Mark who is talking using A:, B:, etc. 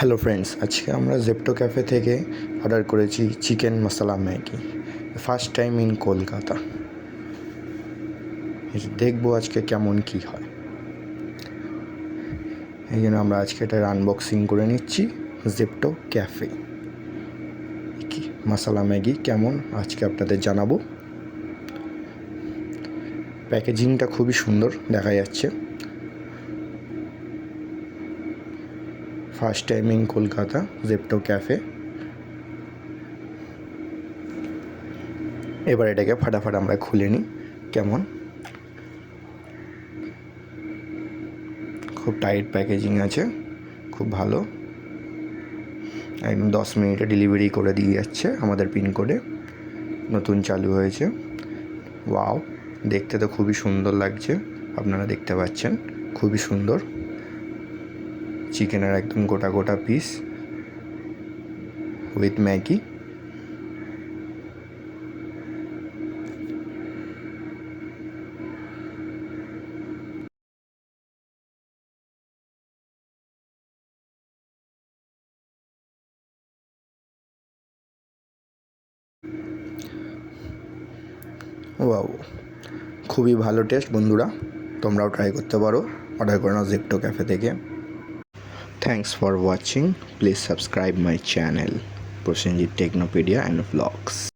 A: Hello friends, আজকে আমরা Zepto cafe থেকে অর্ডার করেছি chicken masala Maggi. First time in Kolkata. দেখবো আজকে কেমন কী হয়, এই জন্য আমরা আজকে এটার আনবক্সিং করে নিচ্ছি। জেপ্টো ক্যাফে কি মশলা ম্যাগি কেমন আজকে আপনাদের জানাবো। প্যাকেজিংটা খুবই সুন্দর দেখা যাচ্ছে। First time in Kolkata Zepto cafe. এবার এটাকে ফাটাফাট আমরা খুলে নিই কেমন। খুব টাইট প্যাকেজিং আছে, খুব ভালো। একদম 10 মিনিটে ডেলিভারি করে দিয়ে যাচ্ছে আমাদের পিনকোডে। নতুন চালু হয়েছে। ওয়াও, দেখতে তো খুবই সুন্দর লাগছে, আপনারা দেখতে পাচ্ছেন খুবই সুন্দর। চিকেনের একদম গোটা গোটা পিস উইথ ম্যাগি। ওয়াও, খুবই ভালো টেস্ট বন্ধুরা, তোমরাও ট্রাই করতে পারো। অর্ডার করে নাও জেপ্টো ক্যাফে থেকে। Thanks for watching, please subscribe my channel Prosenjit Technopedia and blogs.